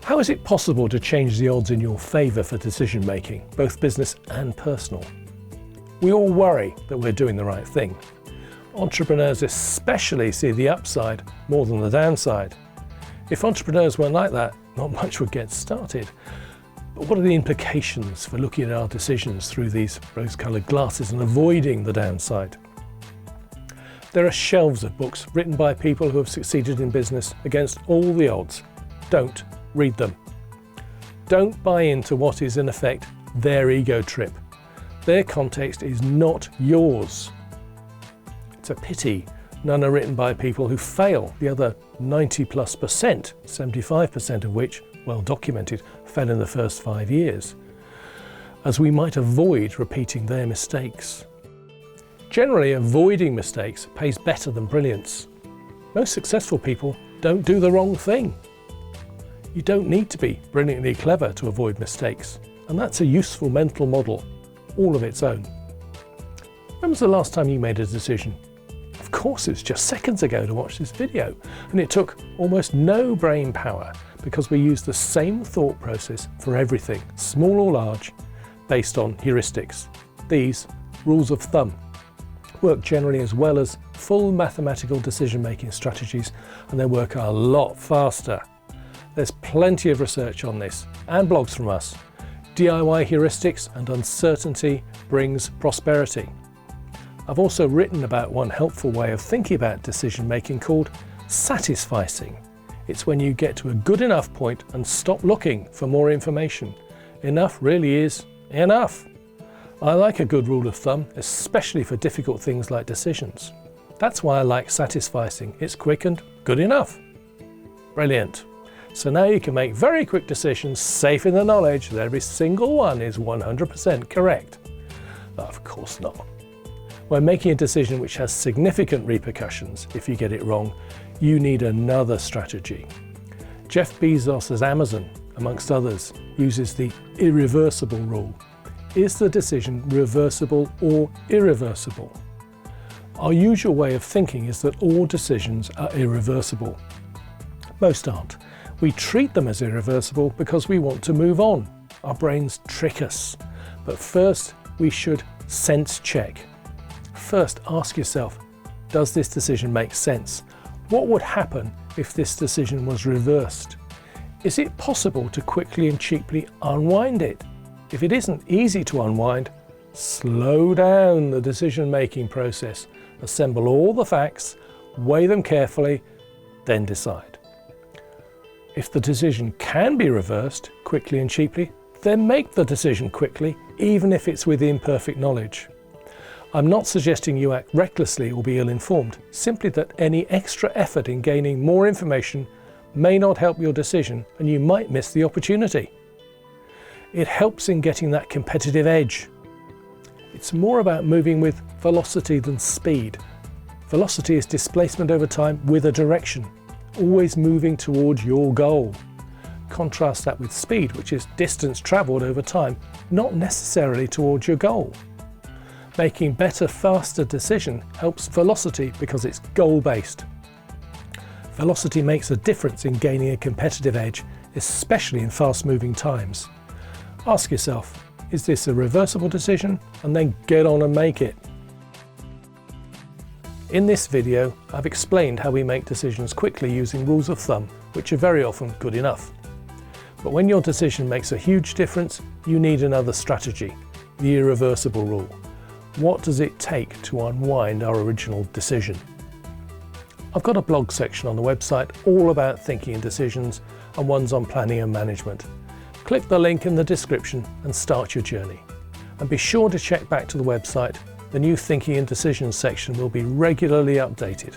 How is it possible to change the odds in your favour for decision making, both business and personal? We all worry that we're doing the right thing. Entrepreneurs especially see the upside more than the downside. If entrepreneurs weren't like that, not much would get started. But what are the implications for looking at our decisions through these rose-coloured glasses and avoiding the downside? There are shelves of books written by people who have succeeded in business against all the odds. Don't read them. Don't buy into what is in effect their ego trip. Their context is not yours. It's a pity none are written by people who fail, the other 90+%, 75% of which, well documented, fell in the first 5 years, as we might avoid repeating their mistakes. Generally, avoiding mistakes pays better than brilliance. Most successful people don't do the wrong thing. You don't need to be brilliantly clever to avoid mistakes, and that's a useful mental model, all of its own. When was the last time you made a decision? Of course, it's just seconds ago to watch this video, and it took almost no brain power because we use the same thought process for everything, small or large, based on heuristics. These rules of thumb work generally as well as full mathematical decision-making strategies, and they work a lot faster. There's plenty of research on this and blogs from us. DIY heuristics and uncertainty brings prosperity. I've also written about one helpful way of thinking about decision making called satisficing. It's when you get to a good enough point and stop looking for more information. Enough really is enough. I like a good rule of thumb, especially for difficult things like decisions. That's why I like satisficing. It's quick and good enough. Brilliant. So now you can make very quick decisions, safe in the knowledge that every single one is 100% correct. Of course not. When making a decision which has significant repercussions, if you get it wrong, you need another strategy. Jeff Bezos' Amazon, amongst others, uses the irreversible rule. Is the decision reversible or irreversible? Our usual way of thinking is that all decisions are irreversible. Most aren't. We treat them as irreversible because we want to move on. Our brains trick us. But first, we should sense check. First, ask yourself, does this decision make sense? What would happen if this decision was reversed? Is it possible to quickly and cheaply unwind it? If it isn't easy to unwind, slow down the decision-making process. Assemble all the facts, weigh them carefully, then decide. If the decision can be reversed quickly and cheaply, then make the decision quickly, even if it's with imperfect knowledge. I'm not suggesting you act recklessly or be ill-informed, simply that any extra effort in gaining more information may not help your decision and you might miss the opportunity. It helps in getting that competitive edge. It's more about moving with velocity than speed. Velocity is displacement over time with a direction, always moving towards your goal. Contrast that with speed, which is distance travelled over time, not necessarily towards your goal. Making better, faster decision helps velocity because it's goal-based. Velocity makes a difference in gaining a competitive edge, especially in fast-moving times. Ask yourself, is this a reversible decision? And then get on and make it. In this video, I've explained how we make decisions quickly using rules of thumb, which are very often good enough. But when your decision makes a huge difference, you need another strategy, the irreversible rule. What does it take to unwind our original decision? I've got a blog section on the website all about thinking and decisions and ones on planning and management. Click the link in the description and start your journey. And be sure to check back to the website. The new Thinking and Decisions section will be regularly updated.